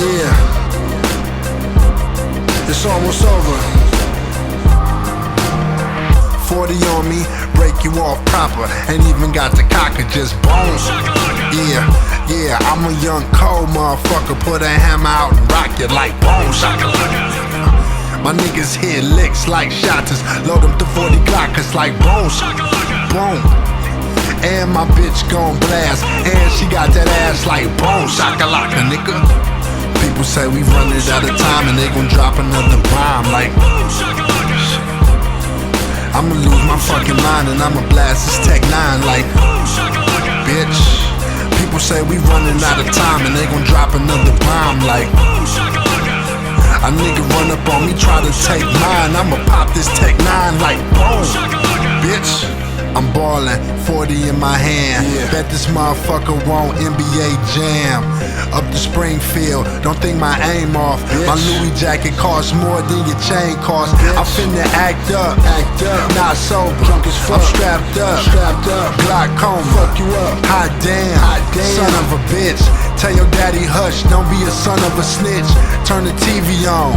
Yeah, it's almost over. 40 on me, break you off proper. Ain't even got the cocker, just bones. Yeah, I'm a young cold motherfucker. Put a hammer out and rock you like bones. My niggas hit licks like shotters. Load them to 40 Glockers like bones. Boom. And my bitch gon' blast. And she got that ass like bones. Shakalaka, nigga. People say we running out of time and they gon' drop another bomb like I'ma lose my fucking mind and I'ma blast this Tech 9 like bitch. People say we running out of time and they gon' drop another bomb like a nigga run up on me, try to take mine. I'ma pop this Tech 9 like boom, bitch. I'm ballin', 40 in my hand. Bet this motherfucker won't NBA Jam. Up to Springfield, don't think my aim off. My Louis jacket costs more than your chain costs. I'm finna act up, not sober. I'm strapped up, glaucoma, fuck you up. Hot damn, son of a bitch. Tell your daddy hush, don't be a son of a snitch. Turn the TV on,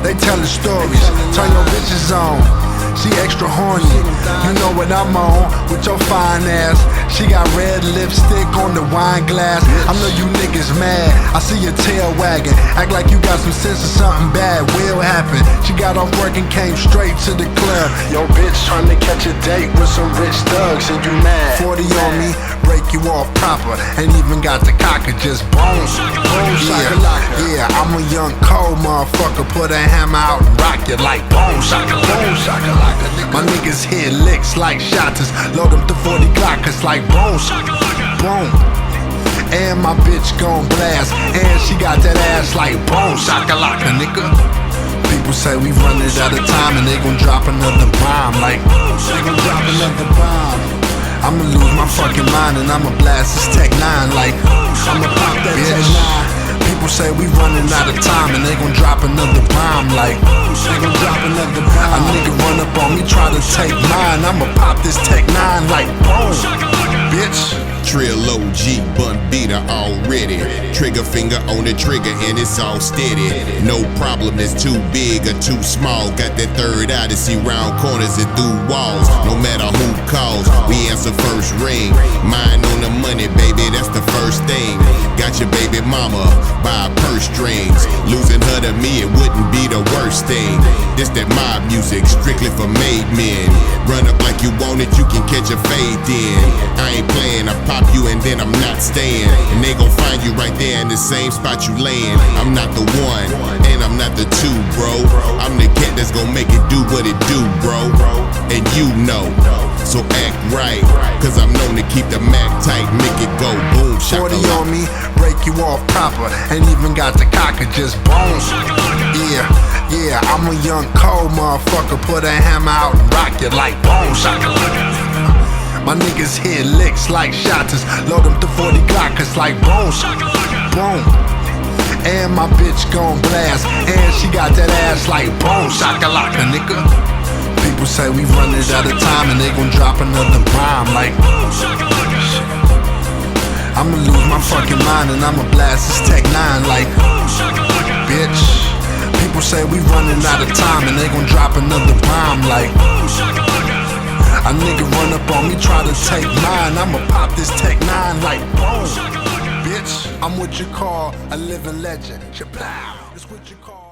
they tellin' stories. Turn your bitches on, she extra horny. You know what I'm on with your fine ass. She got red lipstick on the wine glass. I know you niggas mad, I see your tail wagging. Act like you got some sense or something bad will happen. She got off work and came straight to the club. Yo bitch trying to catch a date with some rich thugs and you mad. 40 on me, break you off proper. Ain't even got the cocker, just bones. Yeah, I'm a young cold motherfucker. Put a hammer out and rock you like bones. My niggas hit licks like shotters. Load them to 40 Glockers like bones. Boom. And my bitch gon' blast. And she got that ass like bones. Shakalaka, nigga. People say we running out of time and they gon' drop another bomb like they gon' drop another bomb. I'ma lose my fucking mind and I'ma blast this Tech 9 like I'ma pop that Tech 9. People say we running out of time and they gon' drop another bomb like they gon' drop another bomb. A nigga run up on me, try to take mine. I'ma pop this Tech 9 like boom, bitch. Trill OG, bun beater already. Trigger finger on the trigger and it's all steady. No problem is too big or too small. Got that third eye to see round corners and through walls. No matter who calls, we answer first ring. Mine on the money, baby, that's the first thing. Got your baby mama by purse strings. Losing her to me, it wouldn't be the worst thing. This that mob music, strictly for made men. Run up like you want it, you can catch a fade then. I ain't playing, I pop you and then I'm not staying. And they gon' find you right there in the same spot you layin'. I'm not the one, and I'm not the two, bro. I'm the cat that's gon' make it do what it do, bro. And you know, so act right, cause I'm known to keep the Mac tight, make it go boom, 40 on me, break you off proper. Ain't even got the cocker, just bones. Yeah, I'm a young cold motherfucker. Put a hammer out and rock you like bones. My niggas hit licks like shotters. Load them to 40 Glockers like bones. Boom. And my bitch gon' blast. And she got that ass like bones. Shakalaka, nigga. People say we running out of time and they gon' drop another bomb like I'ma lose my fucking mind and I'ma blast this Tech 9 like bitch. People say we running out of time and they gon' drop another bomb like a nigga run up on me, try to take mine. I'ma pop this Tech 9 like boom, bitch. I'm what you call a living legend. It's what you call